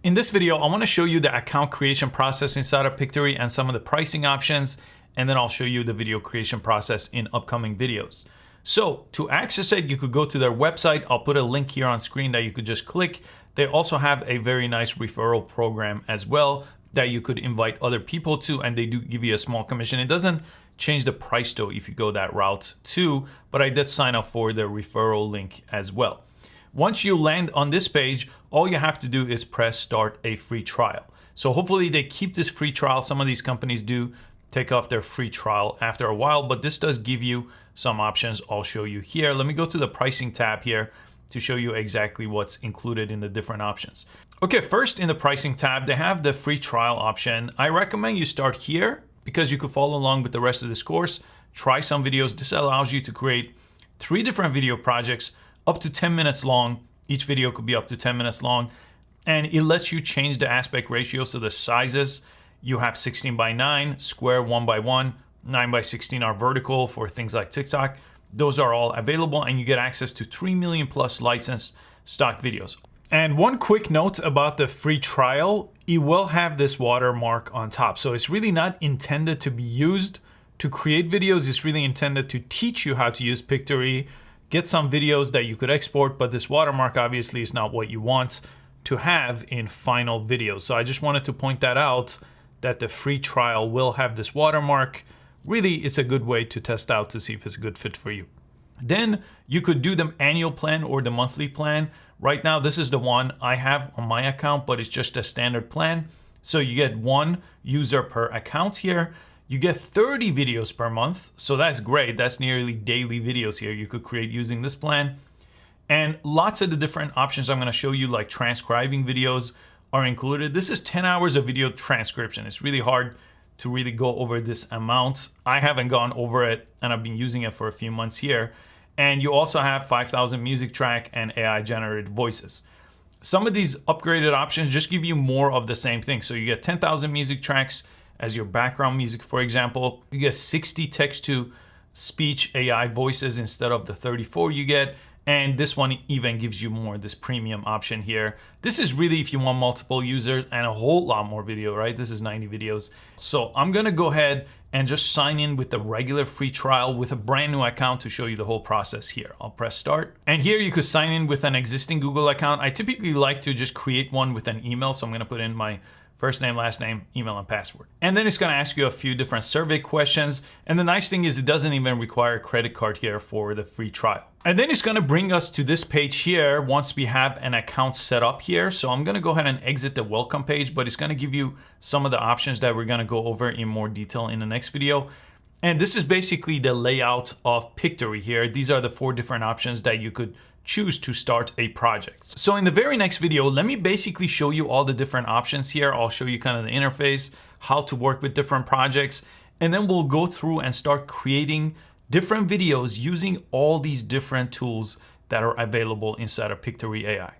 In this video, I want to show you the account creation process inside of Pictory and some of the pricing options, and then I'll show you the video creation process in upcoming videos. So to access it, you could go to their website. I'll put a link here on screen that you could just click. They also have a very nice referral program as well that you could invite other people to, and they do give you a small commission. It doesn't change the price though if you go that route too, but I did sign up for the referral link as well. Once you land on this page, all you have to do is press start a free trial. So hopefully they keep this free trial. Some of these companies do take off their free trial after a while, but this does give you some options. I'll show you here. Let me go to the pricing tab here to show you exactly what's included in the different options. Okay, first in the pricing tab, they have the free trial option. I recommend you start here because you could follow along with the rest of this course, try some videos. This allows you to create 3 different video projects up to 10 minutes long. Each video could be up to 10 minutes long. And it lets you change the aspect ratio. So the sizes, you have 16:9, square 1:1, 9:16 are vertical for things like TikTok. Those are all available, and you get access to 3 million plus licensed stock videos. And one quick note about the free trial, it will have this watermark on top. So it's really not intended to be used to create videos. It's really intended to teach you how to use Pictory, get some videos that you could export, but this watermark obviously is not what you want to have in final videos. So I just wanted to point that out, that the free trial will have this watermark. Really, it's a good way to test out to see if it's a good fit for you. Then you could do the annual plan or the monthly plan. Right now, this is the one I have on my account, but it's just a standard plan. So you get 1 user per account here. You get 30 videos per month. So that's great. That's nearly daily videos here you could create using this plan. And lots of the different options I'm going to show you, like transcribing videos, are included. This is 10 hours of video transcription. It's really hard to really go over this amount. I haven't gone over it, and I've been using it for a few months here. And you also have 5,000 music track and AI generated voices. Some of these upgraded options just give you more of the same thing. So you get 10,000 music tracks as your background music, for example. You get 60 text to speech AI voices instead of the 34 you get. And this one even gives you more, this premium option here. This is really if you want multiple users and a whole lot more video, right? This is 90 videos. So I'm gonna go ahead and just sign in with the regular free trial with a brand new account to show you the whole process here. I'll press start. And here you could sign in with an existing Google account. I typically like to just create one with an email. So I'm gonna put in my first name, last name, email, and password. And then it's gonna ask you a few different survey questions. And the nice thing is it doesn't even require a credit card here for the free trial. And then it's gonna bring us to this page here once we have an account set up here. So I'm gonna go ahead and exit the welcome page, but it's gonna give you some of the options that we're gonna go over in more detail in the next video. And this is basically the layout of Pictory here. These are the 4 different options that you could choose to start a project. So in the very next video, let me basically show you all the different options here. I'll show you kind of the interface, how to work with different projects, and then we'll go through and start creating different videos using all these different tools that are available inside of Pictory AI.